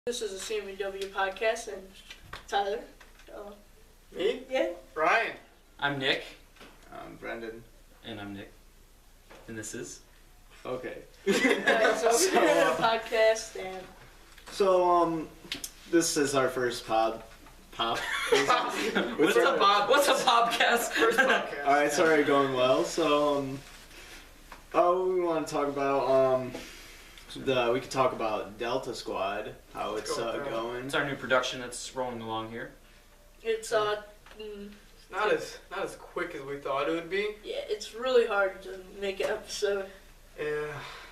This is a CMUW Podcast, and Tyler. Me? Yeah. Ryan. I'm Nick. I'm Brendan. And I'm Nick. And this is? Okay. So we're doing a podcast, and... So, this is our first What's What's a podcast? First podcast. Alright, it's already going well. So, we want to talk about, we could talk about Delta Squad, how it's going. It's our new production that's rolling along here. It's, Not as quick as we thought it would be. yeah, it's really hard to make an episode. Yeah.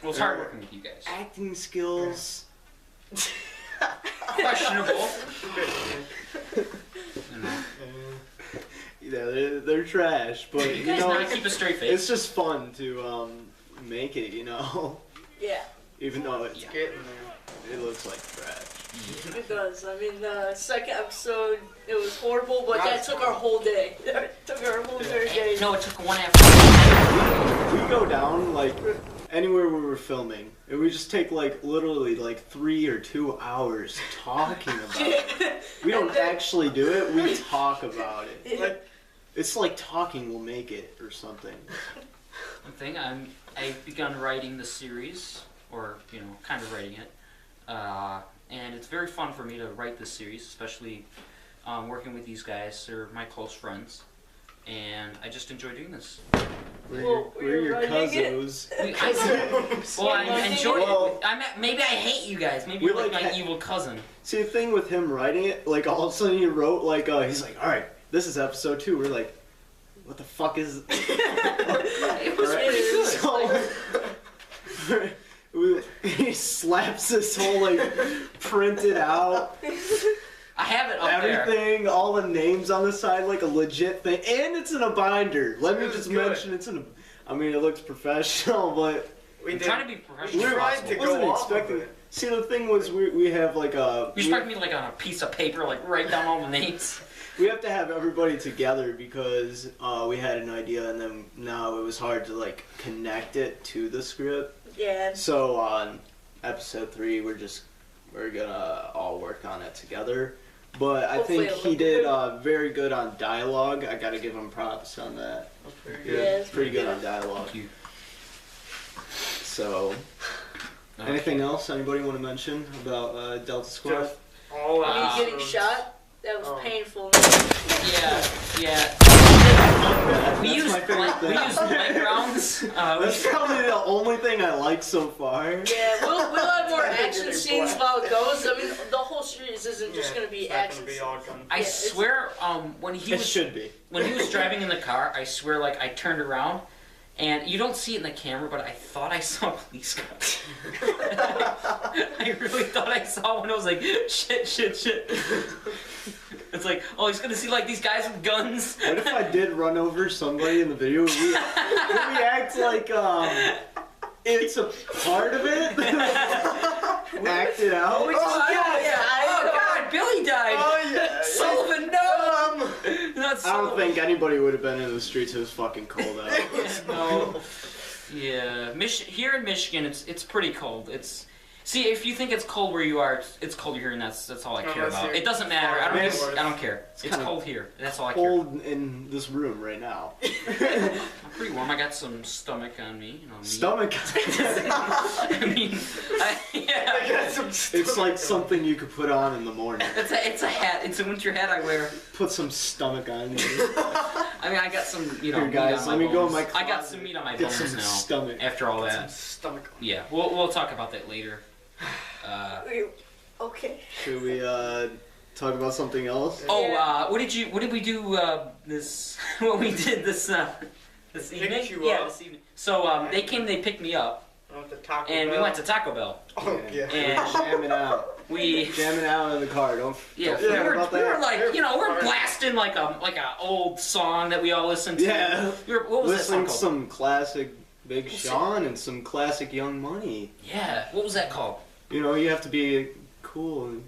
Well, it's hard working with you guys. Acting skills. Questionable. Yeah, they're trash, but You guys not keep a straight face. it's just fun to, make it, Yeah, even though it's, Getting there. it looks like trash. it does. I mean, the second episode, it was horrible, but That that was took fun. our whole day. It took our whole entire day. No, it took one after. We go down, like, anywhere we were filming, and we just take, like, literally, 3 or 2 hours talking about it. We don't actually do it, we talk about it. Like, It's like talking will make it, or something. One thing, I've begun writing the series, or, kind of writing it. And it's very fun for me to write this series, especially working with these guys. They're my close friends. And I just enjoy doing this. We're your cousins. I enjoy Well, it. Maybe I hate you guys. Maybe we you're like like my ha- evil cousin. See, the thing with him writing it, like, all of a sudden he wrote, like, he's like, alright, this is episode 2. We're like, what the fuck is... It was Right. pretty good. So, he slaps this whole, like, printed out, I have it up there. everything, all the names on the side, like a legit thing, and it's in a binder. Let me It was just good. mention it's in a... I mean, it looks professional, but... we I'm did. trying to be professional. We as tried possible. to go wasn't off of expecting... it. See, the thing was, we have, like, a... You expect me to, like, on a piece of paper, like, write down all the names? We have to have everybody together because we had an idea, and then now it was hard to, like, connect it to the script. Yeah. So on episode 3, we're gonna all work on it together. But I Hopefully think it'll he look did very good on dialogue. I gotta give him props on that. That's pretty Yeah, good. it's Pretty good good. on dialogue. Thank you. So, anything else anybody want to mention about Delta Squad? Just all Me Wow. getting episodes. shot, that was Oh. painful. Yeah. We That's used my favorite thing. playgrounds. That's probably the only thing I like so far. Yeah, we'll have more Technically action scenes black. while it goes. I mean, the whole series isn't just Yeah, gonna be it's not action gonna be scenes. all gun. I Yeah, it's- swear, when he It was should be. driving in the car, I swear, like, I turned around, and you don't see it in the camera, but I thought I saw a police car. I really thought I saw one. I was like, shit. It's like, oh, he's gonna see, like, these guys with guns. What if I did run over somebody in the video? Would we act like it's a part of it? Act it out? Oh, God, Billy died. Oh yeah. Sullivan, no! Not I Sullivan. don't think anybody would have been in the streets. It was fucking cold out. It was No. Yeah, here in Michigan, it's pretty cold. See, if you think it's cold where you are, it's cold here, and that's all I care Unless about. you're It doesn't matter. I Man, don't care. It's kinda cold here. That's all I care. Cold in this room right now. I'm pretty warm. I got some stomach on me. Me. Stomach. I mean, I yeah. got some It's like something you could put on in the morning. It's a hat. It's a winter hat I wear. Put some stomach on you. I mean, I got some, Here, meat guys, on my let me go in bones. my I got closet. some meat on my Get bones some now. stomach. After all Some that, stomach. yeah, we'll talk about that later. Okay. Should we talk about something else? Oh, what did we do this? What we did this evening? Picked you Yeah, up. this evening. So they picked me up, I went to Taco and we Bell. went to Taco Bell, Oh yeah. and Jamming out. we. Jamming out in the car. Don't Yeah, forget we were about we were that. like, we're blasting like a old song that we all listened to. Yeah. What was that Listening song to called? some classic Big Sean and some classic Young Money. Yeah, what was that called? You have to be cool and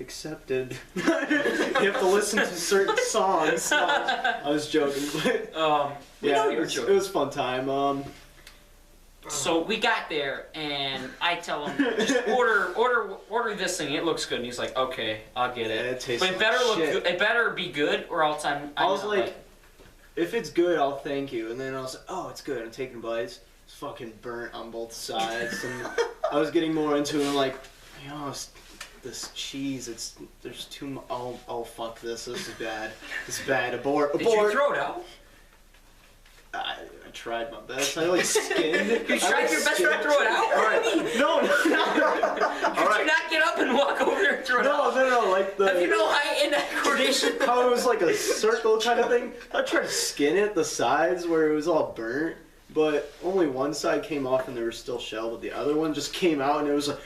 accepted. You have to listen to certain songs. I was joking, but We know you were it joking. was a fun time. So we got there, and I tell him, just order this thing. It looks good. And he's like, okay, I'll get it. Yeah, it tastes But it better like look shit. good. It better be good, or else I'm I was not, like, if it's good, I'll thank you. And then I was like, oh, it's good. I'm taking bites. It's fucking burnt on both sides. And I was getting more into it. I'm like, you know, this cheese, there's too much. Oh, fuck this. This is bad. This is bad. Abort. Did you Abort. throw it out? I tried my best. I like skinned. You tried your best to throw it out? Alright. No. Could Alright. you not get up and walk over there and throw it out? No, like the... Have you no high-end coordination? How it was like a circle kind of thing. I tried to skin it, the sides where it was all burnt, but only one side came off and there was still shell, but the other one just came out and it was like...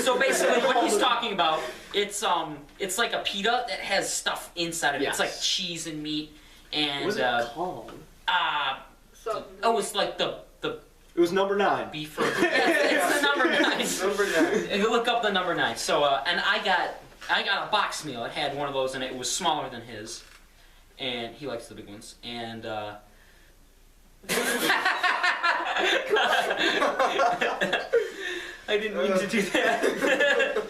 So basically what he's talking about, it's like a pita that has stuff inside of it. Yes. It's like cheese and meat and... What was it called? It's like the It was number 9. beef. It's the number 9. Number 9. You look up the number 9. So and I got a box meal. It had one of those in it. It was smaller than his, and he likes the big ones. And I didn't mean to do that.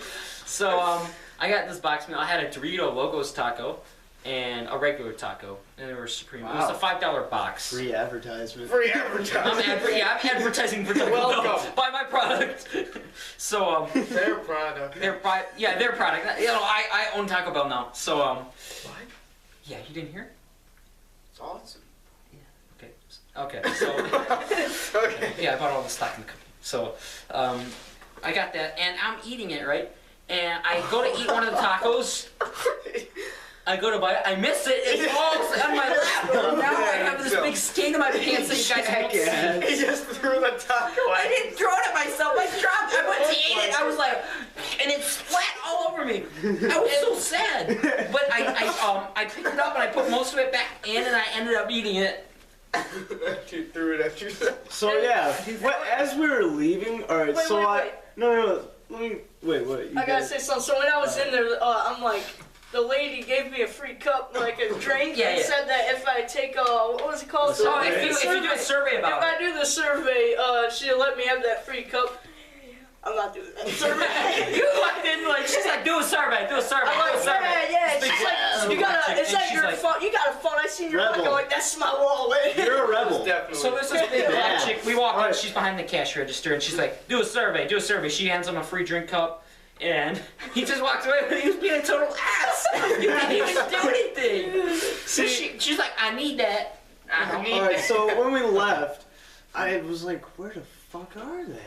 So I got this box meal. I had a Dorito Logos taco and a regular taco, and they were supreme. Wow. It was a $5 box. Free advertisement. Free advertising. I'm advertising for Taco Bell. Welcome. Buy my product. So Their product. their product. You know, I own Taco Bell now. So What? yeah, you didn't hear? It's awesome. Okay. So Okay. yeah, I bought all the stock in the company. So I got that, and I'm eating it right, and I go to eat one of the tacos. I go to buy it. I miss it. It falls on my lap. And now I have this big stain in my pants that you guys won't see. He just threw the taco. I didn't throw it at myself. I dropped it. I went to eat it. I was like, and it splat all over me. I was so sad. But I picked it up and I put most of it back in, and I ended up eating it. You threw it at yourself. So yeah, as we were leaving, alright, Wait, so wait. No, let me, wait, what? You I gotta say something. So when I was in there, I'm like, the lady gave me a free cup, like a drink, Yeah, and yeah. said that if I take what was it called? Oh, if you do a survey If about I it. do the survey, she'll let me have that free cup. I'm not doing that survey. You walked in like, she's like, do a survey. I'm like, yeah. She's like, you gotta, is that your phone? You got a phone? I seen your Rebel. phone. I'm like, that's my wallet. You're a rebel. Definitely. So there's this big black Yeah. chick. We walk in, Alright. she's behind the cash register, and she's like, do a survey. She hands him a free drink cup, and he just walks away, and he was being a total ass. He didn't even do anything. So she's like, I need that. I need Alright, that. so when we left, I was like, where the fuck are they?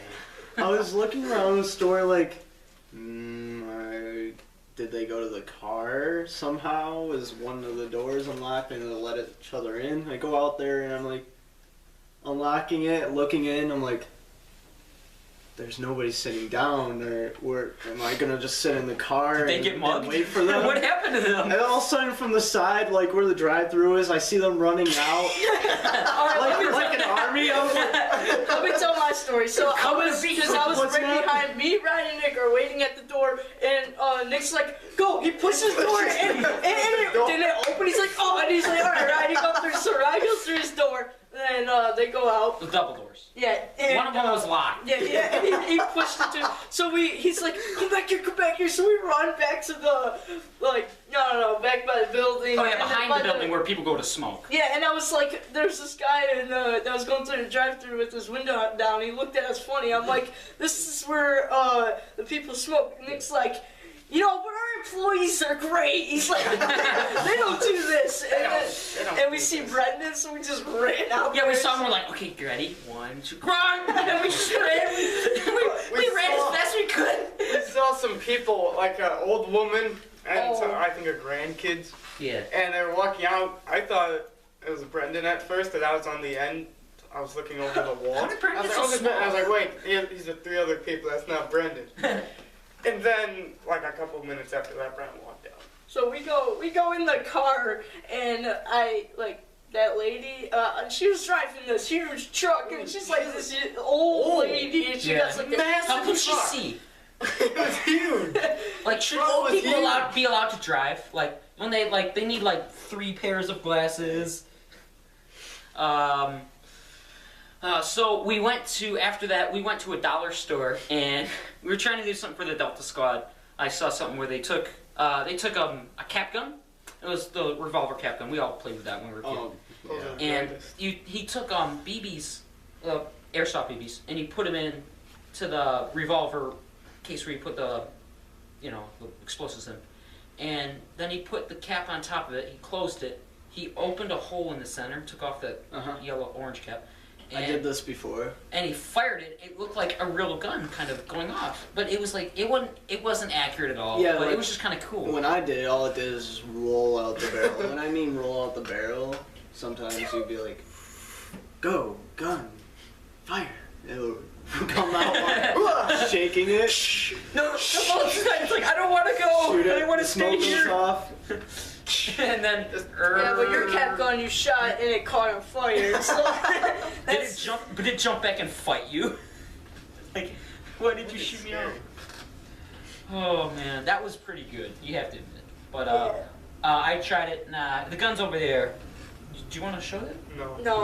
I was looking around the store like, did they go to the car somehow? Was one of the doors unlocked and they let each other in? I go out there and I'm like, unlocking it, looking in, I'm like, there's nobody sitting down, or am I gonna just sit in the car Did they and, get mugged? and wait for them? What happened to them? And then all of a sudden from the side, like where the drive-thru is, I see them running out. like an army. I was like, Let me tell my story. So I was What's right happening? behind me, Ryan and Nick are waiting at the door, and Nick's like, "Go!" He pushes the door, and it open. He's like, "Oh!" And he's like, "All right, Ryan, you go through." So Ryan goes through his door, and they go out. The double doors. Yeah. And, One of them was locked. Yeah, and he pushed it too. So he's like, come back here. So we run back to the, back by the building. Oh yeah, and then behind by the building where people go to smoke. Yeah, and I was like, there's this guy that was going through the drive-thru with his window down. He looked at us funny. I'm like, this is where the people smoke. And Nick's like, but our employees are great. He's like, they don't do this. And we see Brendan, so we just ran out. Yeah, we there. saw him. We're like, okay, you ready? 1, 2, run! And we just ran. We ran as fast as we could. We saw some people, like an old woman and Oh. some, I think her grandkids, Yeah. and they were walking out. I thought it was Brendan at first, and I was on the end. I was looking over the wall. How did Brendan I was so like, small? I was like, wait, these are 3 other people. That's not Brendan. And then, like a couple minutes after that, Brendan walked out. So we go in the car, and that lady, she was driving this huge truck, and she's like this old lady, and she Yeah. got like Massive How can she truck. see? It was huge. Like, should Bro, old it was people huge. be allowed to drive? Like, when they need 3 pairs of glasses. So we went to, after that, we went to a dollar store, and we were trying to do something for the Delta Squad. I saw something where they took a cap gun. It was the revolver cap gun. We all played with that when we were kids. Yeah. And he took BBs, airsoft BBs, and he put them in to the revolver case where you put the explosives in. And then he put the cap on top of it. He closed it. He opened a hole in the center, took off the yellow-orange cap. I did this before. And he fired it. It looked like a real gun kind of going off. But it was like, it wasn't accurate at all. Yeah, but like, it was just kind of cool. When I did it, all it did is just roll out the barrel. When I mean roll out the barrel, sometimes you'd be like, go, gun, fire. It would come out shaking it. No, it's like, I don't want to go. Shoot it, I want to the stay smoke here. goes off. And then... Yeah, but your cap gun, you shot and it caught on fire. So Did it jump back and fight you? Like, why did you shoot me out? Oh man, that was pretty good. You have to admit. But I tried it. Nah, the gun's over there. Do you want to show it? No.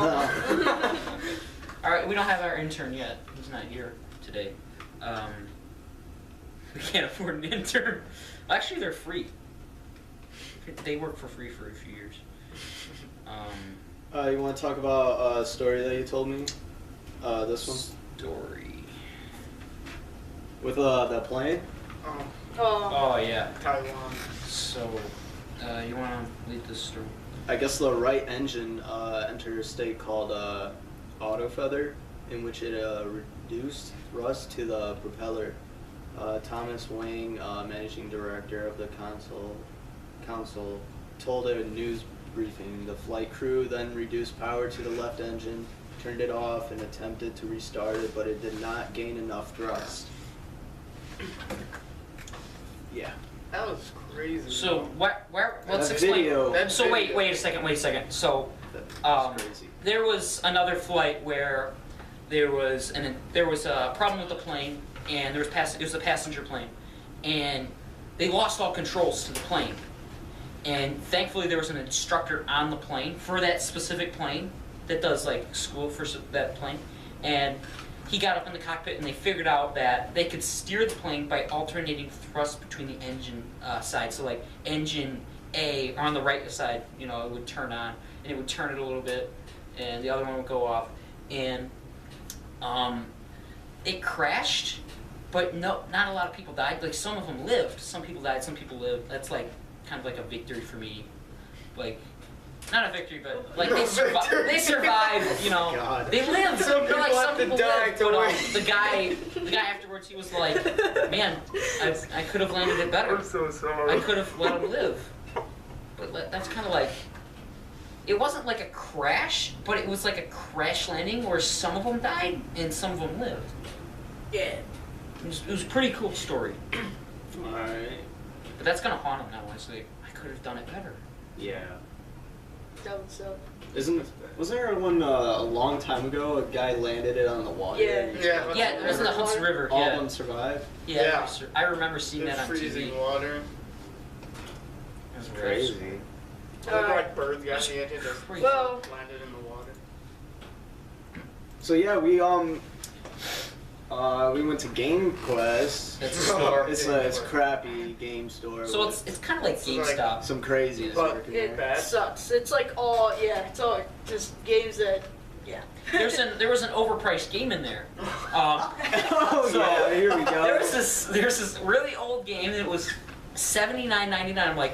All right, we don't have our intern yet. He's not here today. We can't afford an intern. Actually, they're free. They work for free for a few years. You want to talk about a story that you told me? This one? Story. With the plane? Oh, yeah. Taiwan. So, you want to lead this story? I guess the right engine entered a state called auto feather, in which it reduced thrust to the propeller. Thomas Wang, managing director of the council, told a news briefing the flight crew then reduced power to the left engine, turned it off, and attempted to restart it, but it did not gain enough thrust. Yeah. That was crazy. So, let's That explain. video. So wait a second. So, That's crazy. there was another flight where there was a problem with the plane, and it was a passenger plane, and they lost all controls to the plane. And thankfully, there was an instructor on the plane for that specific plane that does like school for that plane, and he got up in the cockpit and they figured out that they could steer the plane by alternating thrust between the engine sides. So like engine A on the right side, it would turn on, and it would turn it a little bit, and the other one would go off, and it crashed, but not a lot of people died. Like some of them lived, some people died, some people lived. That's like kind of like a victory for me. Like, not a victory, but like they survived. God. They lived. Some They're like people some have to people die lived. to But win. the guy afterwards, he was like, "Man, I could have landed it better. I'm so sorry. I could have let him live." But that's kind of like, it wasn't like a crash, but it was like a crash landing where some of them died and some of them lived. yeah. It was a pretty cool story. Alright. But that's gonna haunt him now. It's like, I could have done it better. Yeah. That would suck. Wasn't there one a long time ago? A guy landed it on the water. Yeah. Yeah, it was in the Hudson River. All of Yeah, them survived. yeah. I remember seeing It's that on freezing TV. water. It was Crazy. I think like birds got hit and just Crazy. Well, landed in the water. So yeah, we went to Game Quest. That's a store. It's a crappy game store. So with it's kind of like It's like- GameStop. some crazies But working it there. Bad. sucks. It's like it's all just games that, yeah. There was an overpriced game in there. Oh So, yeah, here we go. There's this really old game that was $79.99. I'm like,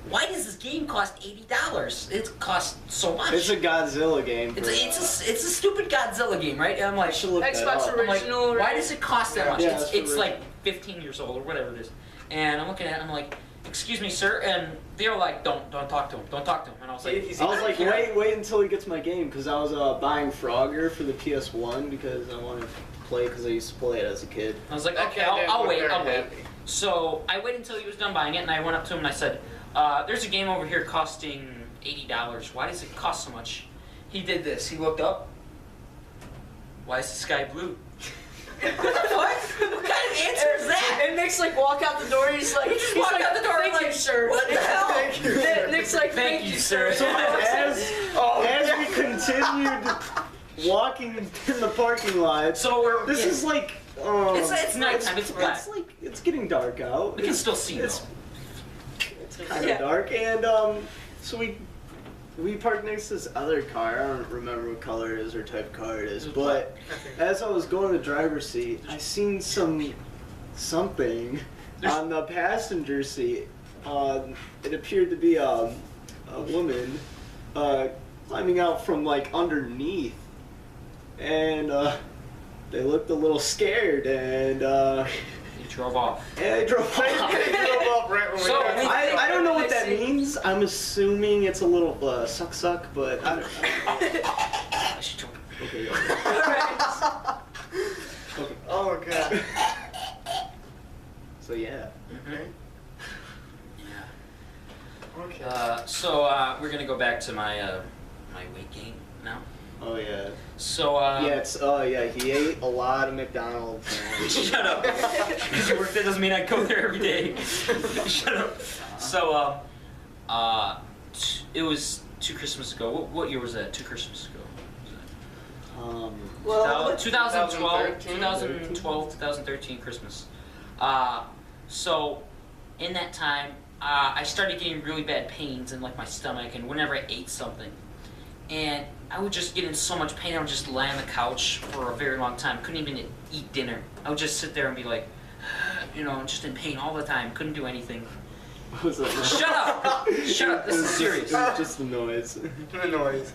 why does this game cost $80? It costs so much. It's a Godzilla game. It's a stupid Godzilla game, right? And I'm like, should look that Xbox up. I'm like, original. why does it cost that much? Yeah, It's it's like 15 years old or whatever it is. And I'm looking at it, I'm like, excuse me, sir. And they were like, don't talk to him. Don't talk to him. And I was like, I was like, wait until he gets my game, because I was buying Frogger for the PS1 because I wanted to play, because I used to play it as a kid. I was like, That okay, guy didn't I'll look wait. very happy. So I waited until he was done buying it, and I went up to him and I said, there's a game over here costing $80. Why does it cost so much? He did this. He looked up. Why is the sky blue? What the fuck? What kind of answer is that? And Nick's like walk out the door. He's like, walk out the door, Thank like, you, sir. what the hell? Thank you, sir. Nick's like, Thank you, sir. So as we continued walking in the parking lot. So we're This is like it's nighttime. It's black. It's like it's getting dark out. We can still see though. It's kind of Yeah. dark, and so we parked next to this other car. I don't remember what color it is or type of car it is, but as I was going to the driver's seat, I seen something on the passenger seat. It appeared to be a woman climbing out from like underneath, and they looked a little scared, and He drove off. I drove They off. drove up right when we So, got we- I don't know what that means. I'm assuming it's a little suck, but I don't. I should jump. Okay. Okay. Oh god. So yeah. Okay. Yeah. Okay. So we're gonna go back to my my weight gain now. Oh yeah. So Yeah. It's yeah. He ate a lot of McDonald's. And shut up. Because you work there doesn't mean I go there every day. Shut up. So it was 2 Christmas ago. What year was that? 2 Christmas ago. Well, 2012, 2013? 2013 Christmas. So in that time, I started getting really bad pains in like my stomach, and whenever I ate something, and I would just get in so much pain. I would just lie on the couch for a very long time. Couldn't even eat dinner. I would just sit there and be like, just in pain all the time. Couldn't do anything. what was that? Shut up! Shut up! This is serious. It was just the noise. The noise.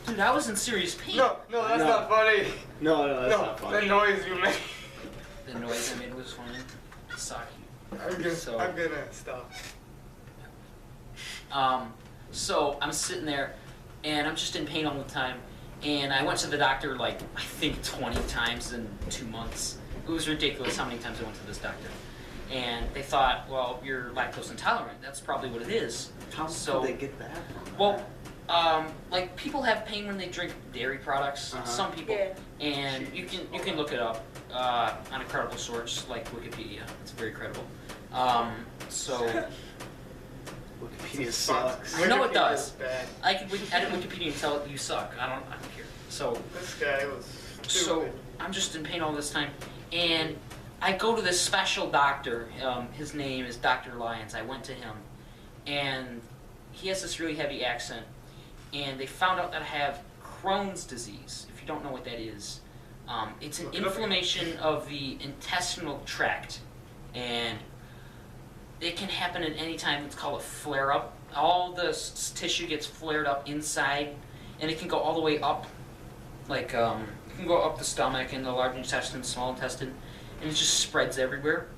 Dude, I was in serious pain. No, that's No. not funny. No, that's No, not the funny. noise you made. The noise I made was funny. Sorry. I'm gonna stop. So I'm sitting there, and I'm just in pain all the time. And I went to the doctor like I think 20 times in 2 months. It was ridiculous how many times I went to this doctor. And they thought, well, you're lactose intolerant. That's probably what it is. How So- did they get that from? Well, like people have pain when they drink dairy products. Uh-huh. Some people, Yeah. and you can look it up on a credible source like Wikipedia. It's very credible. So Wikipedia sucks. I know it Wikipedia's does. Bad. I can edit Wikipedia and tell it you suck. I don't care. So This guy was so stupid. I'm just in pain all this time, and I go to this special doctor. His name is Dr. Lyons. I went to him, and he has this really heavy accent, and they found out that I have Crohn's disease. If you don't know what that is, it's an Look it up. inflammation of the intestinal tract, and it can happen at any time. It's called a flare-up. All the tissue gets flared up inside, and it can go all the way up, like it can go up the stomach and the large intestine, small intestine, and it just spreads everywhere.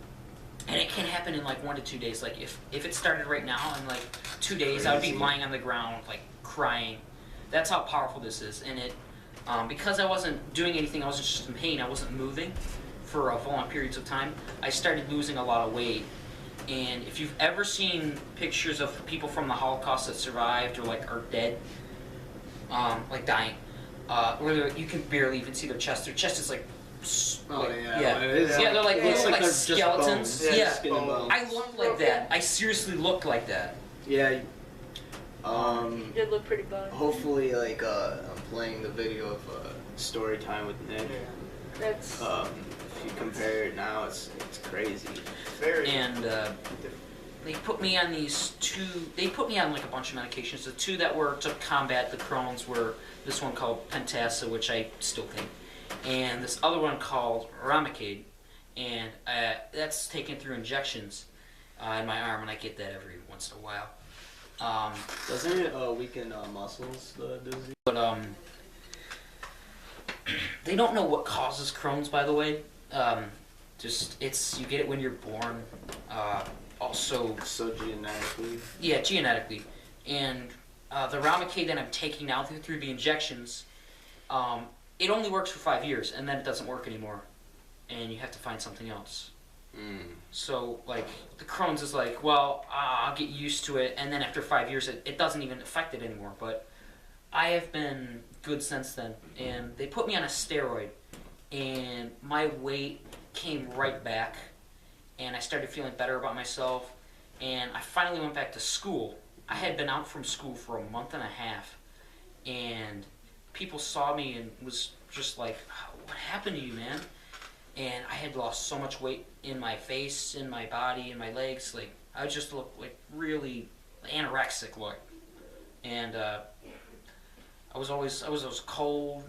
And it can happen in like 1 to 2 days. Like if it started right now, in like 2 days, I would be Crazy. lying on the ground like crying. That's how powerful this is. And it, because I wasn't doing anything, I was just in pain. I wasn't moving for long periods of time. I started losing a lot of weight. And if you've ever seen pictures of people from the Holocaust that survived or like are dead, like dying, where you can barely even see their chest. Their chest is like. Oh yeah. Yeah. It is. Yeah, they're like, Looks little, like like they're just skeletons. bones. Yeah. Skin and bones. I looked like that. I seriously looked like that. Yeah. You did look pretty bad. Hopefully, like I'm playing the video of story time with Nick. Yeah. That's If you compare it now, it's crazy. Very. And they put me on these two. They put me on like a bunch of medications. The two that were to combat the Crohn's were this one called Pentasa, which I still take, and this other one called Remicade, and that's taken through injections in my arm, and I get that every once in a while. Doesn't it weaken muscles, the disease? But they don't know what causes Crohn's, by the way. Just it's you get it when you're born. Also, So genetically. yeah, genetically, and the Remicade that I'm taking now through the injections, it only works for 5 years, and then it doesn't work anymore, and you have to find something else. So, like, the Crohn's is like, well, I'll get used to it, and then after 5 years, it doesn't even affect it anymore. But I have been good since then, and they put me on a steroid, and my weight came right back, and I started feeling better about myself, and I finally went back to school. I had been out from school for a month and a half, and people saw me and was just like, what happened to you, man? And I had lost so much weight in my face, in my body, in my legs. Like, I just looked like really anorexic look. And I was always cold.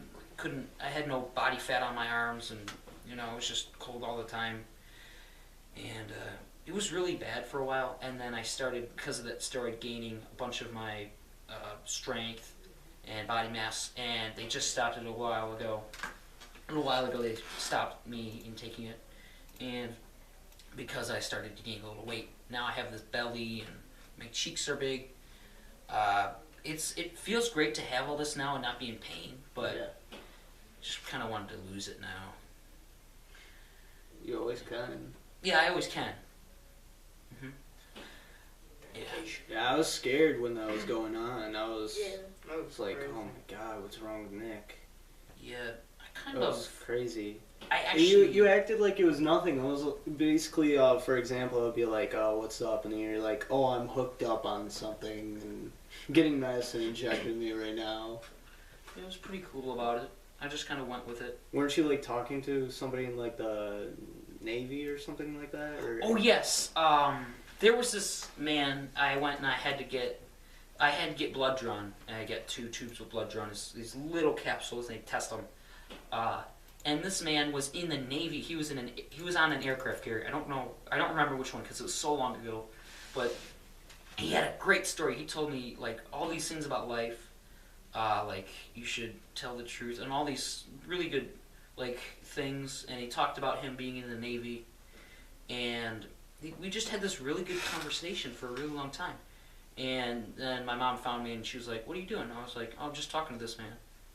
I had no body fat on my arms, and I was just cold all the time. And it was really bad for a while. And then I started, because of that, started gaining a bunch of my strength and body mass. And they just stopped it a little while ago. They stopped me in taking it, and because I started to gain a little weight, now I have this belly and my cheeks are big. It feels great to have all this now and not be in pain, but just kind of wanted to lose it now. You always can. Yeah, I always can. Yeah, I was scared when that was going on. I was like, crazy. oh my god, what's wrong with Nick? Yeah, I That was crazy. I actually... You acted like it was nothing. It was basically, for example, it would be like, oh, what's up? And then you're like, oh, I'm hooked up on something and getting medicine injected in me right now. It was pretty cool about it. I just kind of went with it. Weren't you like talking to somebody in like the Navy or something like that? Or? Oh yes, there was this man. I went and I had to get blood drawn. And I get 2 tubes of blood drawn. It's these little capsules. And they test them. And this man was in the Navy. He was on an aircraft carrier. I don't remember which one because it was so long ago. But he had a great story. He told me like all these things about life. Like you should tell the truth and all these really good like things. And he talked about him being in the Navy. And we just had this really good conversation for a really long time. And then my mom found me and she was like, what are you doing? I was like, oh, I'm just talking to this man.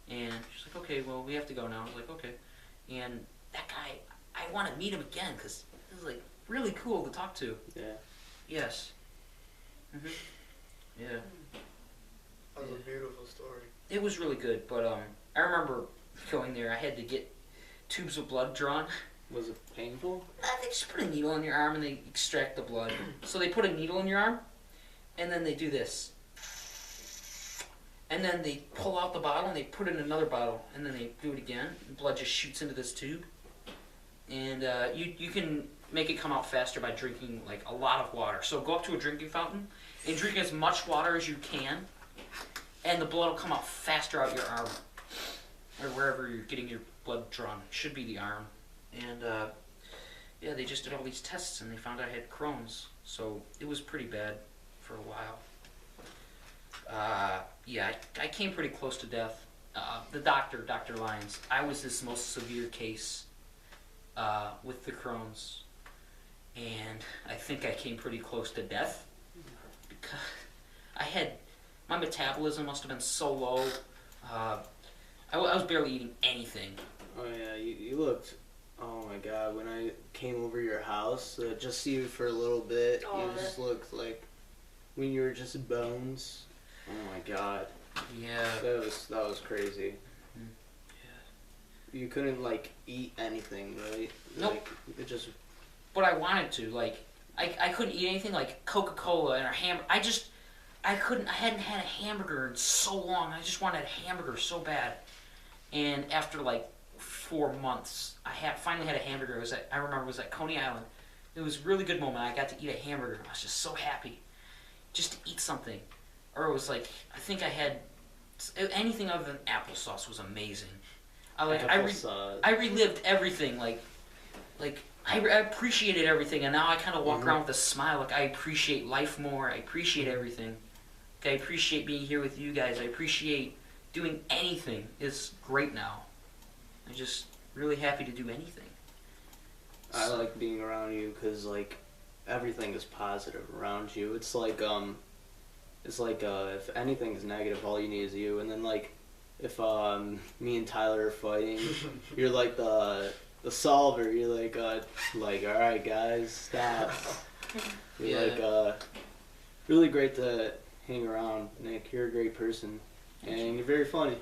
And she's like, okay, well, we have to go now. I was like, okay. And that guy, I want to meet him again because he was like really cool to talk to. Yeah. Yes. Yeah. That was a beautiful story. It was really good, but I remember going there. I had to get tubes of blood drawn. Was it painful? They just put a needle in your arm and they extract the blood. So they put a needle in your arm, and then they do this. And then they pull out the bottle and they put it in another bottle, and then they do it again. And blood just shoots into this tube. And you can make it come out faster by drinking like a lot of water. So go up to a drinking fountain and drink as much water as you can, and the blood will come out faster out your arm. Or wherever you're getting your blood drawn. It should be the arm. And yeah, they just did all these tests and they found I had Crohn's. So it was pretty bad for a while. Yeah, I came pretty close to death. The doctor, Dr. Lyons, I was his most severe case with the Crohn's. And I think I came pretty close to death. Because my metabolism must have been so low. I was barely eating anything. Oh yeah, you looked. Oh my god, when I came over your house, just see you for a little bit, you just looked like when you were just bones. Oh my god. Yeah. That was crazy. Yeah. You couldn't like eat anything, right? Nope. Like, it just. But I wanted to. Like, I couldn't eat anything like Coca-Cola and a hamburger. I hadn't had a hamburger in so long. I just wanted a hamburger so bad. And after like 4 months, I finally had a hamburger. I remember it was at Coney Island. It was a really good moment. I got to eat a hamburger. I was just so happy just to eat something. Or it was like, I think I had anything other than applesauce was amazing. I relived everything. Like I appreciated everything, and now I kind of walk around with a smile. Like I appreciate life more. I appreciate everything. Like, I appreciate being here with you guys. I appreciate doing anything. It's great now. I'm just really happy to do anything. I like being around you because like everything is positive around you. It's like if anything is negative, all you need is you. And then like if me and Tyler are fighting, you're like the solver. You're like all right guys, stop. You're like really great to hang around, Nick. You're a great person, and you're very funny.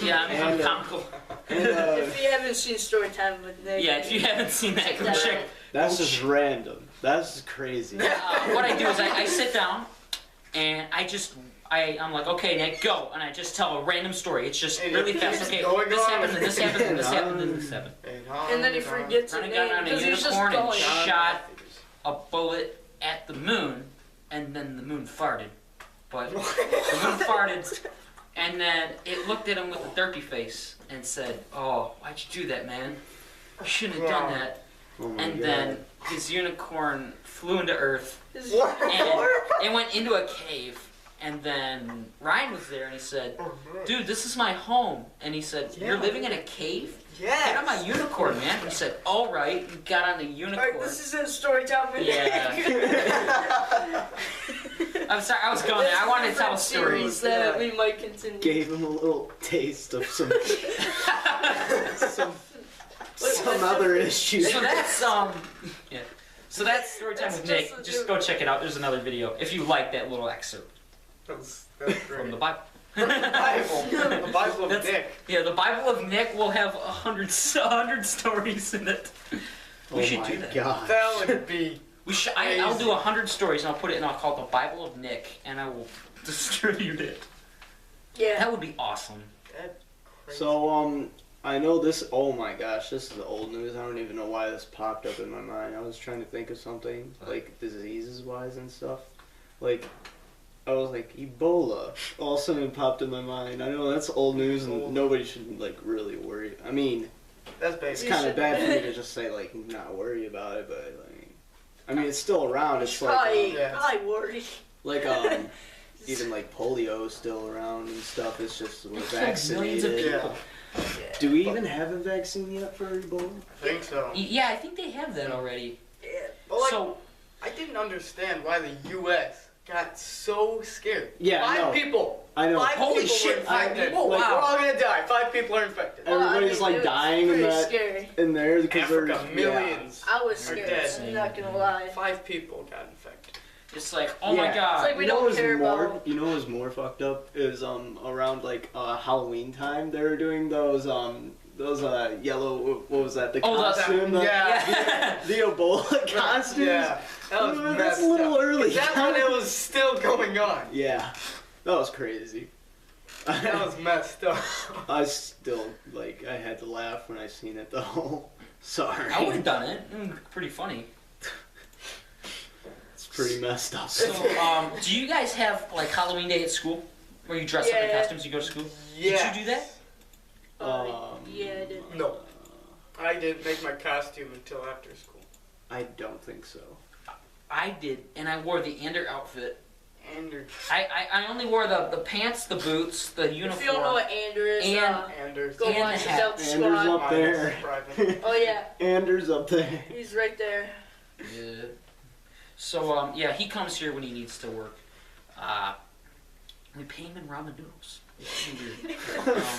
Yeah, I'm comical. And, if you haven't seen Storytime with Nick, yeah, if you haven't seen that, go check. That's just random. That's just crazy. What I do is I sit down and I I'm like, okay, Nick, go, and I just tell a random story. It's just And really it's fast. just Okay, going this on. happened, and this happened, and this happened, and this happened. And then he forgets Running his down name on a because he's just unicorn and going. shot a bullet at the moon, and then the moon farted. But the moon farted, and then it looked at him with a derpy face and said, "Oh, why'd you do that, man? You shouldn't have done that." Oh my And God. then his unicorn flew into Earth His- and it went into a cave. And then Ryan was there and he said, "Dude, this is my home." And he said, "You're Yeah. living in a cave? Yes. Get on my unicorn, man." And he said, "All right." He got on the unicorn. Alright, this is a story time minute. Yeah. I'm sorry, I was going there. I wanted to tell a story. Series that we might continue. Gave him a little taste of some some other issues. So that's yeah. So that's story time with That's Nick. just a Just go check it out. There's another video if you like that little excerpt That's from the great. Bible. Bible. The Bible of That's- Nick. Yeah, the Bible of Nick will have 100 stories in it. We Oh should my do that. God. That would be. We should. I'll do 100 stories and I'll put it and I'll call it the Bible of Nick and I will distribute it. Yeah. That would be awesome. That's crazy. So, I know this. Oh my gosh, this is old news. I don't even know why this popped up in my mind. I was trying to think of something like diseases wise and stuff. Like, I was like Ebola. All of a sudden, it popped in my mind. I know that's old news, and nobody should like really worry. I mean, That's it's basic. kind of bad for me to just say like not worry about it, but like, I mean, it's still around. It's like Probably worry. like even like polio is still around and stuff. It's just we're Killed millions of vaccinated. people. Do we even have a vaccine yet for Ebola? I think so. Yeah, I think they have that already. Yeah. But like, So I didn't understand why the U.S. got so scared. Yeah, Five no. people. I know. Five Holy people shit, were five infected. people? We're Wow. all gonna die. 5 people are infected. Everybody's like it was dying in pretty that scary. in there because Africa, there's millions. I was Are scared. dead. I'm not gonna lie. 5 people got infected. it's like, oh my Yeah. god. It's like we You know don't what was care more? about. You know what was more fucked up is around like Halloween time they were doing those yellow what was that the Oh, the- costume yeah. the Ebola costumes. Yeah. That was That's messed a little up. early. Is that when it was still going on? Yeah, that was crazy. That was messed up. I still like I had to laugh when I seen it though. Sorry, I would have done it. Pretty funny. it's pretty messed up. So, do you guys have like Halloween day at school, where you dress up in Yeah. costumes, you go to school? Yes. Did you do that? Yeah, I did. No. I didn't make my costume until after school. I don't think so. I did, and I wore the Ander outfit. Anders. I only wore the pants, the boots, the uniform. If you don't know what Andrew is, And- Anders. go and watch the the hat. Delta Anders Squad. up there. Private. Oh yeah, Anders up there. he's right there. Yeah. So yeah, he comes here when he needs to work. We pay him in ramen noodles. It's really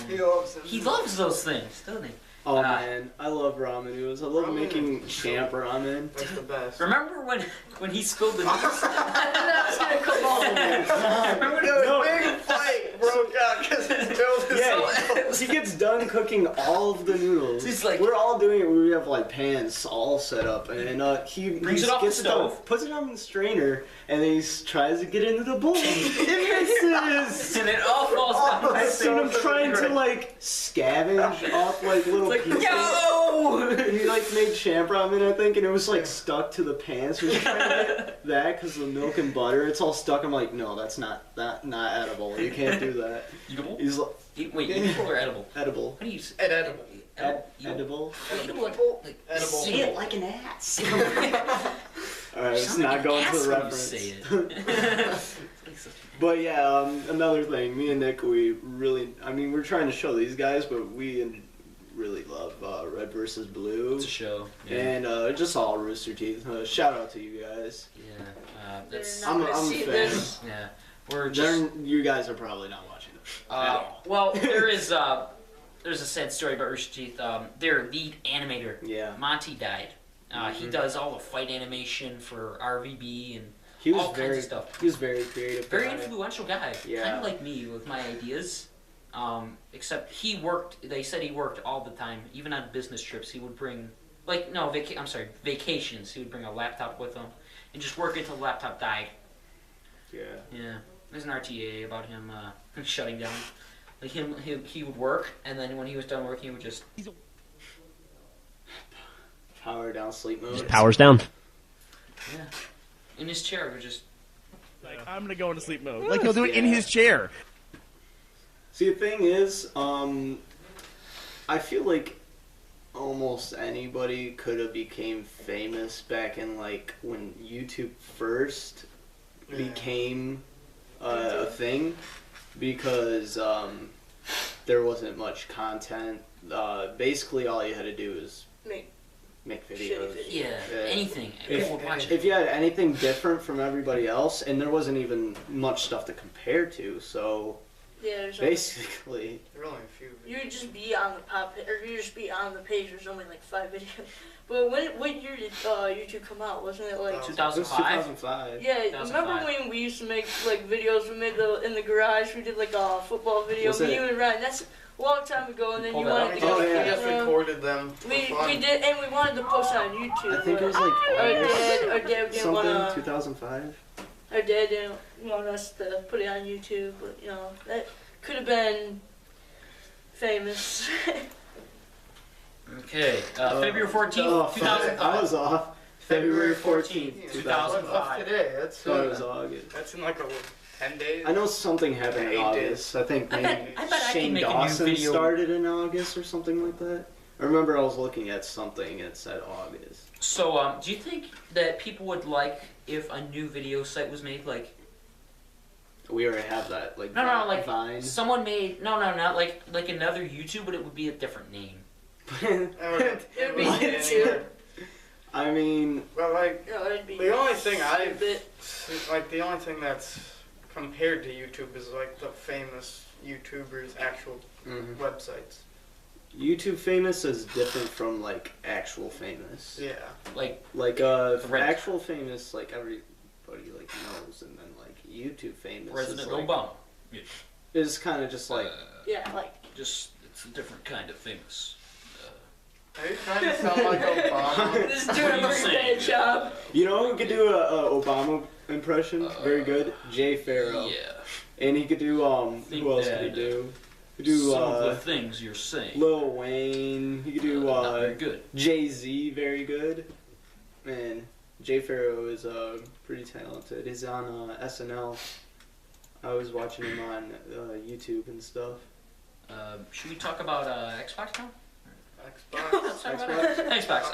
He weird. loves it. He loves those things, doesn't he? Oh man, I love ramen noodles. I love Ramen making is champ ramen. That's the best. Remember when he spilled the noodles? I was gonna come on. Remember No. Big fight broke out because he spilled his Yeah, he gets done cooking all of the noodles. He's like- we're all doing it. We have like pans all set up, and he Brings he it off the gets done, stove. puts it on the strainer, and then he tries to get into the bowl. It misses. and it all falls down. I've seen him trying to like scavenge off like little Like, pieces. yo! He like made champ ramen, I think, and it was like stuck to the pan. So he was trying to get that because the milk and butter, it's all stuck. I'm like, no, that's not edible. You can't do that. Eatable? He's like, Wait, eatable or edible? edible. How do you say Edible. Edible? Edible. Edible? Like, Edible. say it like an ass. Alright, let's Sound not like go an into ass the when you reference. say it. But yeah, another thing, me and Nick, we really, I mean, we're trying to show these guys, but we really love Red versus Blue. It's a show. Yeah. And just all Rooster Teeth. Shout out to you guys. Yeah. They're That's. not I'm gonna a see fan. this. Yeah. We're just. You guys are probably not watching them. at all. Well, there's a sad story about Rooster Teeth. Their lead animator, Yeah. Monty, died. He does all the fight animation for RVB and He was all very, kinds of stuff. he was very creative. Very about it. influential guy. Yeah. Kind of like me with my ideas. Except he worked. They said he worked all the time, even on business trips. He would bring, vacations. He would bring a laptop with him and just work until the laptop died. Yeah. Yeah. there's an RTA about him shutting down. Like he would work, and then when he was done working, he would just Power down sleep mode. Just powers down. yeah, in his chair would just. Like, I'm gonna go into sleep mode. Like he'll do it in his chair. See, the thing is, I feel like almost anybody could have became famous back in like when YouTube first became a thing, because there wasn't much content. Basically, all you had to do is make videos. Yeah, anything. If, People would watch it. if you had anything different from everybody else, and there wasn't even much stuff to compare to, so Yeah, there's basically, There are only a few. you'd just be on the or you just be on the page. There's only like 5 videos. But what year did YouTube come out? Wasn't it like? it was 2005. 2005. Yeah, 2005. remember when we used to make like videos? We made in the garage. We did like a football video. Was Me it- and Ryan. That's a long time ago. And then Pull you that wanted up. to get Oh, the yeah. I just camera. recorded them for We fun. did, and we wanted to post it on YouTube. I think it was but like our dad didn't something, want to. 2005. Our dad didn't want us to put it on YouTube, but you know that could have been famous. Okay, February 14th, Oh, fuck, 2005. I was off. February 14th, Yeah. 2005. What's today? That's So it was August. that's in like 10 days. I know something happened in 8 August. I think I maybe bet I can Shane make a new Dawson video. started in August or something like that. I remember I was looking at something and it said August. So, do you think that people would like if a new video site was made? Like, We already have that. Like no, like Vine. someone made not like another YouTube, but it would be a different name. It'd be What? YouTube. I mean, But like No, it'd be the only thing stupid. the only thing that's compared to YouTube is like the famous YouTubers' actual websites. YouTube famous is different from like actual famous. Yeah. Like, Like Right. actual famous, like everybody like knows, and then like YouTube famous President is, like, Obama. is kind of just like Yeah, like Just it's a different kind of famous. Are you trying to sound like Obama? this is doing a What are you pretty bad saying? job. you know who could do a Obama impression very good? Jay Farrow. Yeah. And he could do Think who else could he that, do? He could do Some of the things you're saying. Lil Wayne. He could do not very good. Jay-Z very good. Man, Jay Farrow is pretty talented. He's on SNL. I was watching him on YouTube and stuff. Should we talk about Xbox now? Xbox. Let's talk about Xbox.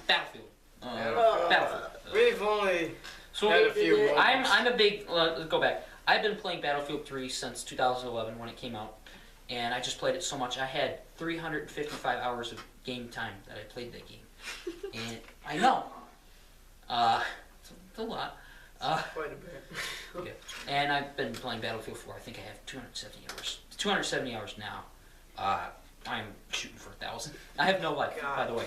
Battlefield. Battlefield. We've only So had a few moments. I'm a big. Let's go back. I've been playing Battlefield 3 since 2011 when it came out, and I just played it so much. I had 355 hours of game time that I played that game, and I know, it's a lot. quite a bit. And I've been playing Battlefield 4. I think I have 270 hours. 270 hours now. I'm shooting for 1,000. I have no life, by the way.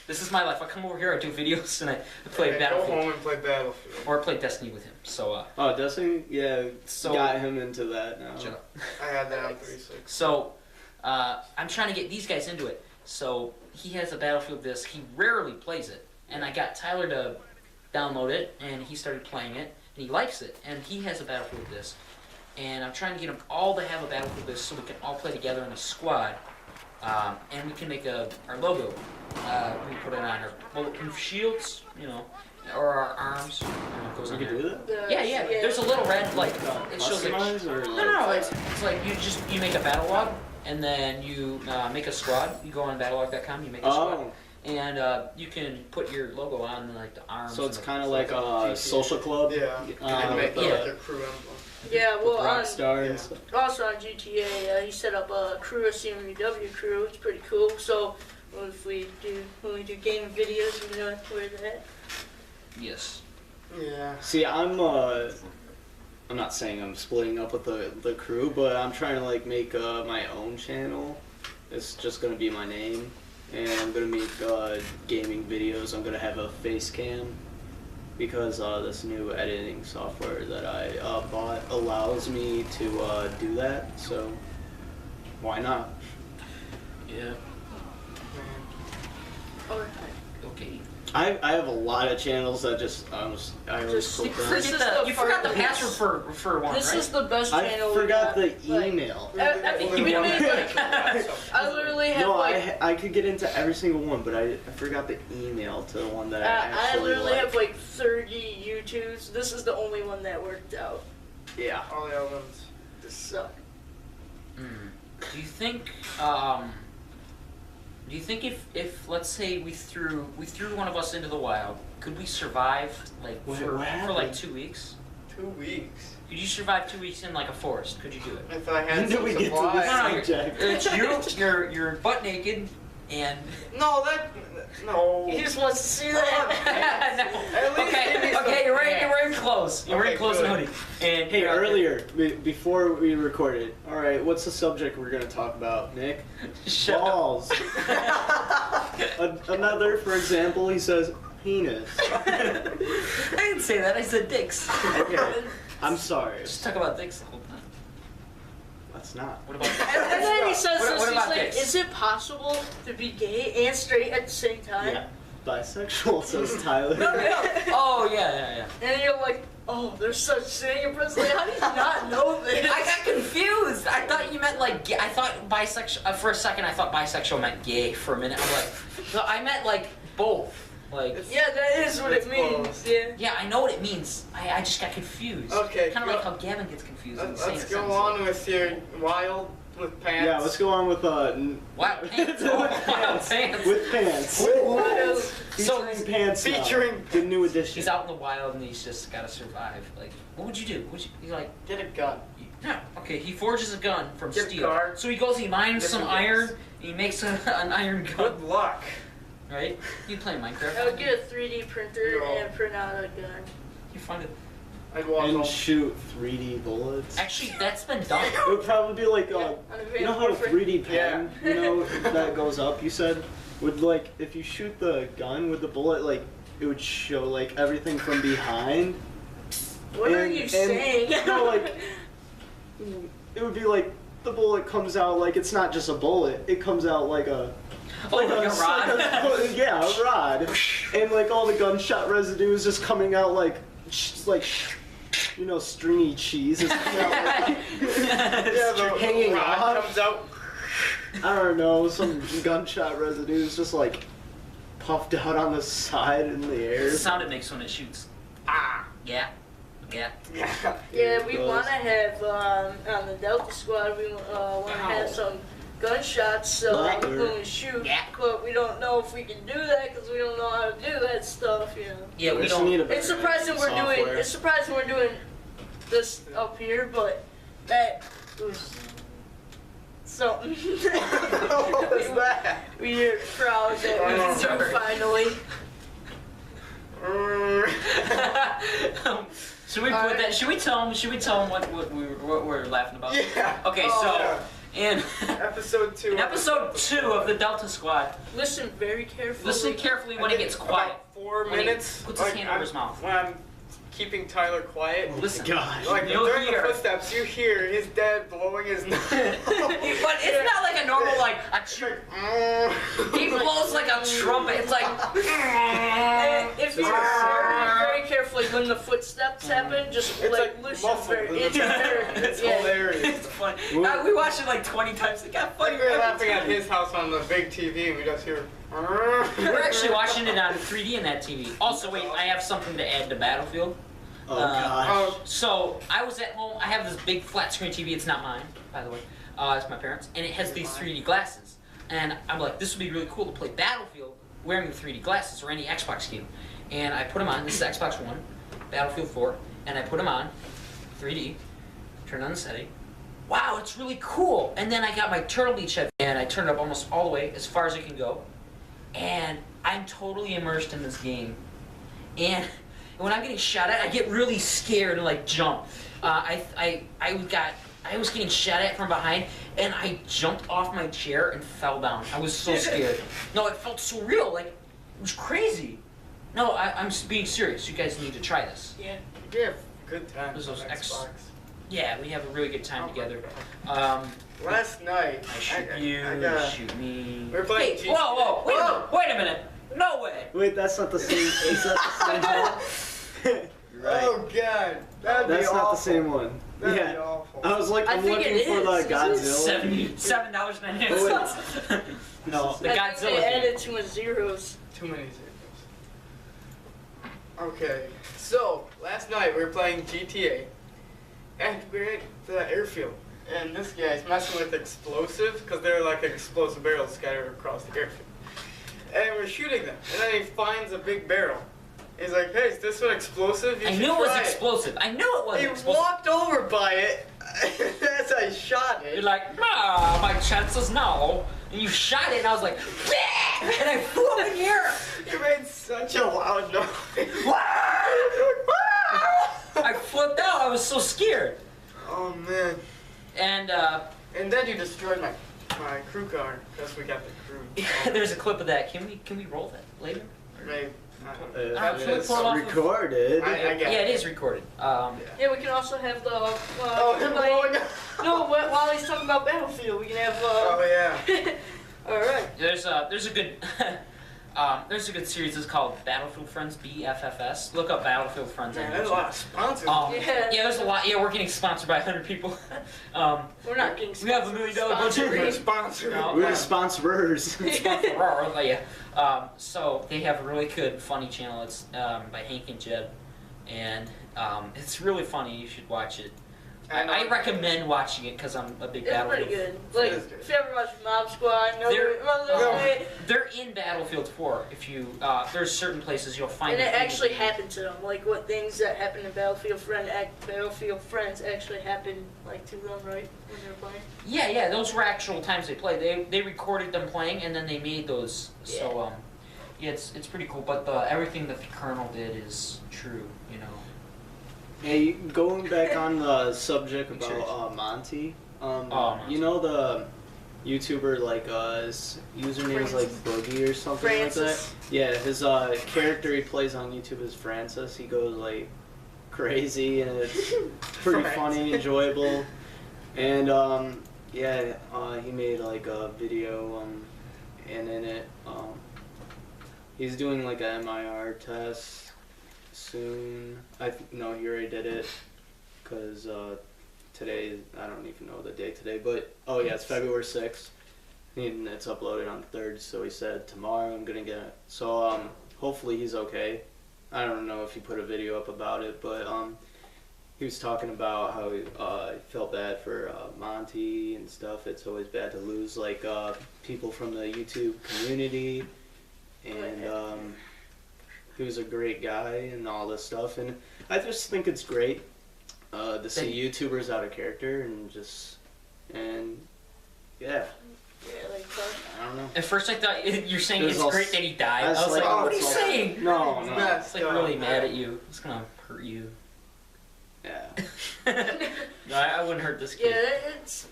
This is my life. I come over here, I do videos, and I play Okay, Battlefield. Go home and play Battlefield. Or I play Destiny with him. So, Oh, Destiny? Yeah, So- got him into that now. shut up. I had that on 360. So, I'm trying to get these guys into it. So, he has a Battlefield disc. He rarely plays it. And I got Tyler to download it, and he started playing it, and he likes it. And he has a Battlefield disc. And I'm trying to get them all to have a Battlefield disc so we can all play together in a squad. And we can make our logo. We put it on our bulletproof shields, or our arms. It goes You on could there. do that? Yeah. There's a little red, like, it shows like... Customize or No, it's like you make a battle log, and then you make a squad. You go on battlelog.com, you make a squad. Oh, And you can put your logo on, like, the arms. so it's and kind of the- like a social club? Yeah. And make yeah. like their crew emblem. Yeah, well, Rockstar yeah. and stuff. also on GTA, he set up a crew, a CMUW crew. It's pretty cool. So when we do game videos, we know where they're at. Yes. Yeah. See, I'm not saying I'm splitting up with the crew, but I'm trying to like make my own channel. It's just gonna be my name, and I'm gonna make gaming videos. I'm gonna have a face cam because this new editing software that I bought allows me to do that. So why not? Yeah. Or Okay. I have a lot of channels that just I always Just click them. This is the You forgot the first- password for one, This right? is the best I channel. forgot we the got. Like, email. you mean like, I literally have No, like. I could get into every single one, but I forgot the email to the one that I I actually literally like. have like 30 YouTubes. This is the only one that worked out. Yeah. All the other ones. This suck. Do you think if let's say we threw one of us into the wild, could we survive like What for happened? like 2 weeks? 2 weeks. Could you survive 2 weeks in like a forest? Could you do it? If I When had did some we get to supplies. this subject? It's you're butt naked and No, no. He just wants to see that. At least give me some okay, you're wearing pants. clothes. You're wearing Okay, clothes good. and hoodie. And Hey, you're out there. earlier, before we recorded, all right, what's the subject we're gonna talk about, Nick? Shut up. Balls. Another, for example, he says penis. I didn't say that. I said dicks. Okay, I'm sorry. Just talk about dicks the whole time. That's not. What about? And then he says What this, he's about like, dicks? is it possible to be gay and straight at the same time? Yeah. Bisexual, says Tyler. No. Oh yeah. And you're like, oh, there's such thing. And Presley, how do you not know this? I got confused. I thought you meant like gay. I thought bisexual. For a second, I thought bisexual meant gay. For a minute, I'm like, no, I meant like both. Like, Yeah, that is what it It's means. close. Yeah. yeah, I know what it means. I just got confused. Okay, Kind of go- like how Gavin gets confused. when he's saying Let's a go sentence. on with your wild with pants. Yeah, let's go on with Wow, pants. Oh, wow, pants. with pants. So Featuring pants. now. Featuring- the new edition. he's out in the wild and he's just got to survive. Like, what would you do? He's like, Get a gun. no. Okay, he forges a gun from Get a steel. car. So he goes, he mines Get some some iron, gas. and he makes an iron gun. Good luck. Right? You play Minecraft. I would get a 3D printer No. and print out a gun. You find it. I'd walk And home. shoot 3D bullets. Actually, that's been done. It would probably be like On you know how a Advanced 3D pen, you know, that goes up. You said would like if you shoot the gun with the bullet, like it would show like everything from behind. What are And- you and- saying? No, like it would be like the bullet comes out like it's not just a bullet. It comes out like a Like a rod. yeah, a rod, and like all the gunshot residue is just coming out like you know, stringy cheese is coming out like, Yeah, the hanging rod off. comes out. I don't know, some gunshot residue is just like puffed out on the side in the air. The sound it makes when it shoots. Ah, yeah. Yeah. Yeah, we Goes. want to have on the Delta Squad. We want to have some gunshots so Butler. when we shoot. Yeah. But we don't know if we can do that because we don't know how to do that stuff. You know. Yeah, we just don't. need a It's surprising we're doing. software. It's surprising we're doing this up here, but that was something. What was that? We are proud that we Oh, can do sorry. finally. Should we put that? Should we tell him? Should we tell him what we're laughing about? Yeah. Okay, Oh, so in Episode 2. in episode 2 of the Delta Squad, Listen very carefully. listen carefully when he gets quiet. About 4 When he minutes. puts his hand over his mouth. When I'm keeping Tyler quiet. Listen. Gosh. Like You'll during hear. the footsteps, you hear his dad blowing his nose. But it's not like a normal like a he blows like a trumpet. It's like If you're very careful, like when the footsteps happen, just It's like like listen muffled. very. It's very. It's Yeah. hilarious. it's funny. We watched it like 20 times. It got funny. Like we were every laughing at time. his house on the big TV, and we just hear. We're actually watching it on 3D in that TV. Also, wait, I have something to add to Battlefield. Oh gosh. So I was at home. I have this big flat screen TV. It's not mine, by the way. It's my parents, and it has these 3D glasses. And I'm like, this would be really cool to play Battlefield wearing the 3D glasses or any Xbox game. And I put them on. This is Xbox One, Battlefield 4, and I put them on, 3D. Turn on the setting. Wow, it's really cool. And then I got my Turtle Beach headset, and I turned it up almost all the way as far as it can go. And I'm totally immersed in this game. And when I'm getting shot at, I get really scared and like jump. I was getting shot at from behind, and I jumped off my chair and fell down. I was so scared. No, it felt so real. Like it was crazy. No, I'm being serious. You guys need to try this. Yeah. We have good times Those on X- Xbox. Yeah, we have a really good time together. Last night, I shoot you, I you got- shoot me. We were playing Hey, G- whoa, wait a minute. No way. Wait, that's not the same. Is that the same one? Right. Oh god, that'd be That's awful. not the same one. That'd be Yeah. awful. I was like, I I'm think looking it for the is. Godzilla. $77.99. No, the I think they Godzilla game. added too much zeros. Too many zeros. Okay, so last night we were playing GTA, and we're at the airfield, and this guy's messing with explosives because they're like explosive barrels scattered across the airfield, and we're shooting them, and then he finds a big barrel. He's like, "Hey, is this one explosive? You I should knew it was try explosive. I knew it was He explosive. walked over by it as I shot You're it. like, ah, my chances now. And you shot it, and I was like, "Bah!" And I flew up in the air. You made such a loud noise. I flipped out. I was so scared. Oh man. And And then you destroyed my crew car because we got the crew. there's a clip of that. Can we roll that later? Maybe. It's pull off of- recorded. I Yeah, it is recorded. Yeah, we can also have the. Oh, him blowing up. No, while he's talking about Battlefield, we can have. Oh yeah. All right. there's a good there's a good series. It's called Battlefield Friends, BFFS. Look up Battlefield Friends. Man, on there's a YouTube. lot of sponsors. Yeah. Yeah, there's a lot. Yeah, we're getting sponsored by 100 people. We're not getting. We have $1 million budget. We're sponsored. No. We're the sponsors. So they have a really good funny channel. It's by Hank and Jed, and it's really funny. You should watch it. I recommend watching it because I'm a big It's Battlefield. pretty good. Like, It is good. if you ever watch Mob Squad, no, They're in Battlefield 4. If you there's certain places you'll find. and it them. actually happened to them. Like what things that happened in Battlefield Friends actually happened like to them, right, when they were playing. Yeah. Those were actual times they played. They recorded them playing and then they made those. So yeah, it's pretty cool. But everything that the Colonel did is true. You know. Hey, going back on the subject Sure. about Monty, Monty. you know the YouTuber, like, his username is like Boogie or something like that? Francis. Yeah, his character he plays on YouTube is Francis. He goes, like, crazy, and it's pretty funny, enjoyable. And, yeah, he made, like, a video, and in it, he's doing, like, a MIR test soon. No, he already did it, because today, I don't even know the date today, but oh yeah, it's February 6th, and it's uploaded on the 3rd, so he said tomorrow I'm gonna get it. So hopefully he's okay. I don't know if he put a video up about it, but he was talking about how he felt bad for Monty and stuff. It's always bad to lose like people from the YouTube community, and he was a great guy and all this stuff, and I just think it's great to see YouTubers out of character and yeah. Yeah, like I don't know. At first, I thought you're saying It was it's all great that he died. I I was was like, like, what are you oh, saying? No, It's no. not It's like really mad at you. It's gonna hurt you. Yeah. No, I wouldn't hurt this yeah, kid. it's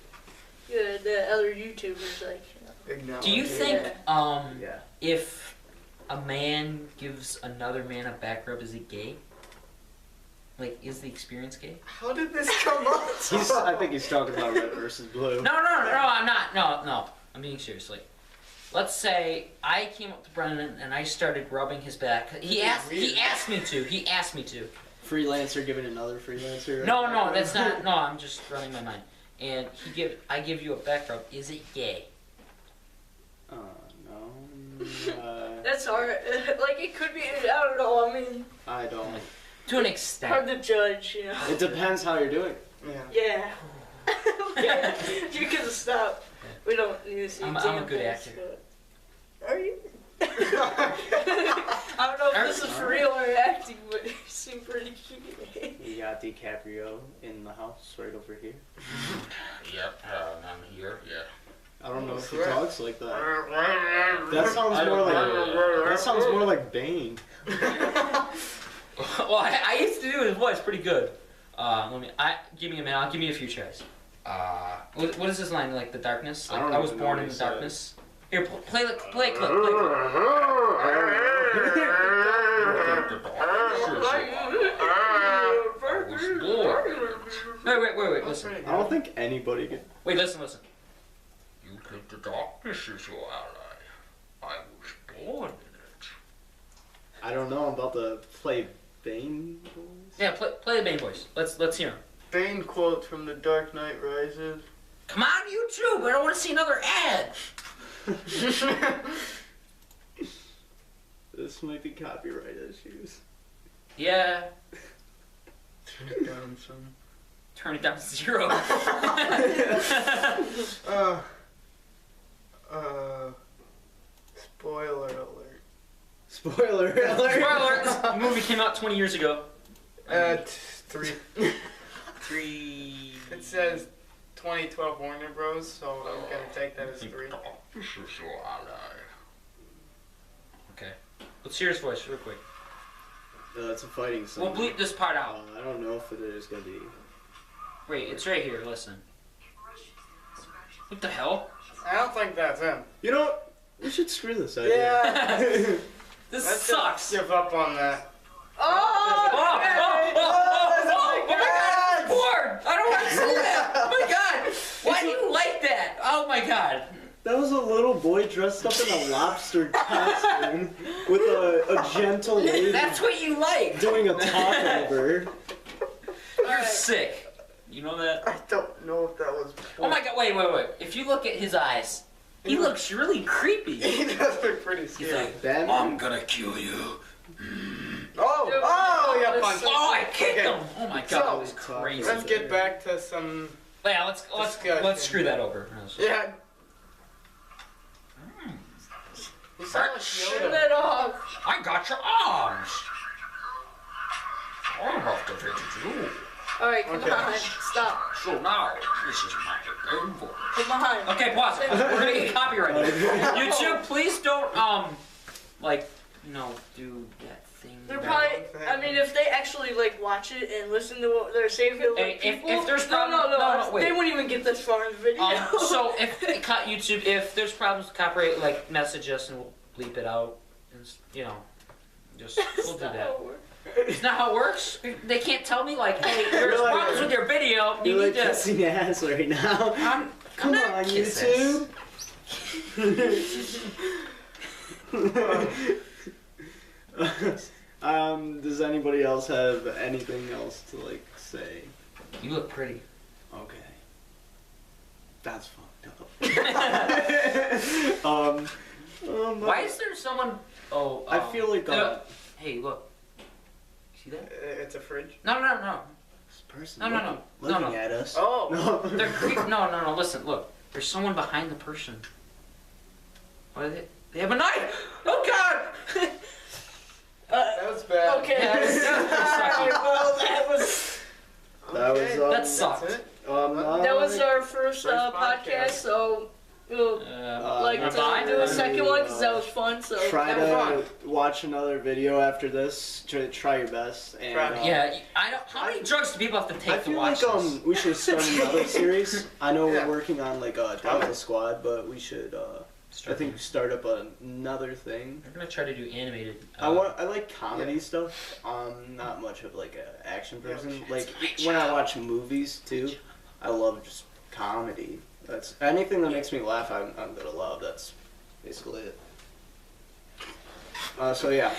good that other YouTubers like. Do you think Yeah. if a man gives another man a back rub, is it gay? Like, is the experience gay? How did this come up? I think he's talking about red versus blue. No, I'm not. No. I'm being serious. Like, let's say I came up to Brennan and I started rubbing his back. He asked me to. Freelancer giving another freelancer. No, that's not. No, I'm just running my mind. And I give you a back rub. Is it gay? No. That's hard. Like it could be. I don't know. I mean, I don't. To an hard extent. to judge. You know. It depends how you're doing. Yeah. Yeah. Okay. You can stop. We don't need to see. I'm a damn good face, actor. but- Are you? I don't know if this is for real or acting, but you seem pretty cute. You got DiCaprio in the house right over here. Yep, I'm here. Yeah. I don't know if he Correct. talks like that. That sounds more like Bane. Well, I used to do his voice pretty good. Give me a minute. I'll give you a few tries. What is this line? Like the darkness? I Like don't I was even know born what in he the said. darkness. Here, play a clip. Wait. Listen. I don't think anybody could. Wait, listen. You think the darkness is your ally. I was born in it. I don't know. I'm about to play Bane Boys. Yeah, play the Bane voice. Let's hear him. Bane quote from The Dark Knight Rises. Come on, YouTube! I don't want to see another ad. This might be copyright issues. Yeah. Turn it down some. Turn it down to 0. Spoiler alert. Spoiler alert. Spoiler alert, this movie came out 20 years ago. 3. 3... It says 2012 Warner Bros, so I'm gonna take that as 3. Okay. Let's hear his voice real quick. No, it's a fighting scene. We'll bleep this part out. I don't know if it is gonna be. Wait, it's right here, listen. What the hell? I don't think that's him. You know what? We should screw this idea. Yeah. This Let's sucks! just give up on that. Oh my god! Bored! I don't want to see that! Oh my god! Why do you like that? Oh my god! That was a little boy dressed up in a lobster costume with a gentle lady That's what you like! doing a talkover. You're sick. You know that? I don't know if that was. Oh my god, wait. If you look at his eyes, he looks really creepy. He does look pretty He's scary. like, Batman? I'm gonna kill you. Oh, yeah, punch. Oh, I kicked him! Oh my god, So, that was crazy. Let's get back to some. Yeah, let's screw that over. Yeah. You sound like Turn Yoda. that off. I got your arms. I'm about to visit you. Alright, come Okay. on. Stop. So now, this is my game voice. Come on. Okay, pause it. We're gonna get copyrighted. YouTube, please don't, do that thing. They're probably, I mean, if they actually, like, watch it and listen to what they're saying for, like, Hey, if people... there's no, problem- they wait. wouldn't even get this far in the video. So if YouTube, if there's problems with copyright, like message us and we'll bleep it out, and just we'll do that. It's not how it works. They can't tell me like, hey, there's You're like- problems with your video. You You're need like to. kissing ass right now. Come not on, kissing. YouTube. Does anybody else have anything else to like say? You look pretty. Okay. That's fucked up. Why is there someone? Oh, I feel like hey, look. See that? It's a fridge. No. this person No. looking at us. Oh. No. They're no. Listen, look. There's someone behind the person. What is it? They have a knife. Oh God! That was bad. Okay. Yeah, Well, that was... That was Okay. That sucked. That's it. That was our first First podcast, podcast. so we'll like bye. to do a second one because that was fun. So Try that was to watch another video after this. Try your best. And, Yeah, I don't. How many drugs do people have to take I to feel watch like this? we should start another series. I know Yeah. we're working on like a Delta Squad, but we should I think start up another thing. I'm gonna try to do animated. I like comedy stuff. I'm not much of like an action person. Like when I watch movies too, I love just comedy. That's anything that makes me laugh. I'm gonna love. That's basically it. So yeah.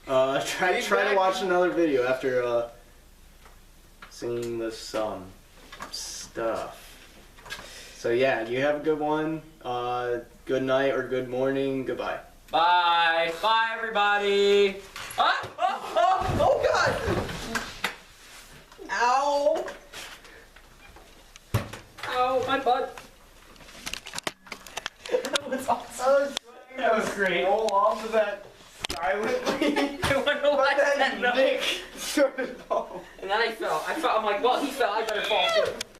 Try to watch another video after seeing this stuff. So yeah, you have a good one. Good night or good morning. Goodbye. Bye, everybody. Oh God! Ow! Ow, my butt. That was awesome. That was great. Roll off of that silently. I wonder why I said no. Nick started off. And then I fell. I'm like, well, he fell. I better fall too.